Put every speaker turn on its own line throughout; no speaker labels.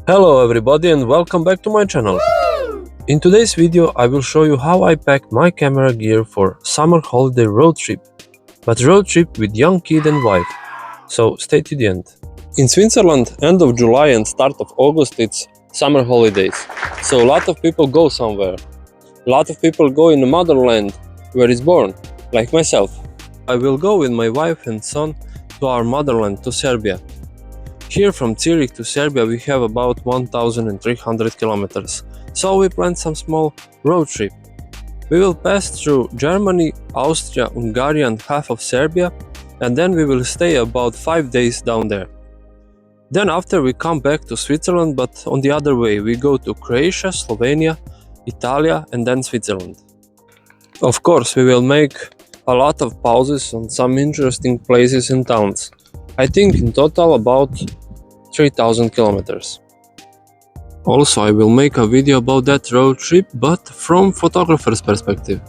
Hello everybody and welcome back to my channel. In today's video I will show you how I packed my camera gear for summer holiday road trip, but road trip with young kid and wife, so stay to the end. In Switzerland, end of July and start of August it's summer holidays, so a lot of people go somewhere. A lot of people go in the motherland where it's born, like myself. I will go with my wife and son to our motherland, to Serbia. Here from Zurich to Serbia we have about 1300 kilometers, so we planned some small road trip. We will pass through Germany, Austria, Hungary and half of Serbia, and then we will stay about 5 days down there. Then after we come back to Switzerland, but on the other way we go to Croatia, Slovenia, Italia and then Switzerland. Of course we will make a lot of pauses on some interesting places and towns. I think in total about 3000 kilometers. Also I will make a video about that road trip, but from photographer's perspective.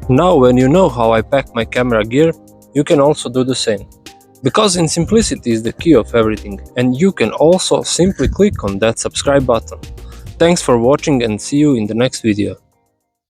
Now when you know how I pack my camera gear, you can also do the same. Because in simplicity is the key of everything, and you can also simply click on that subscribe button. Thanks for watching and see you in the next video.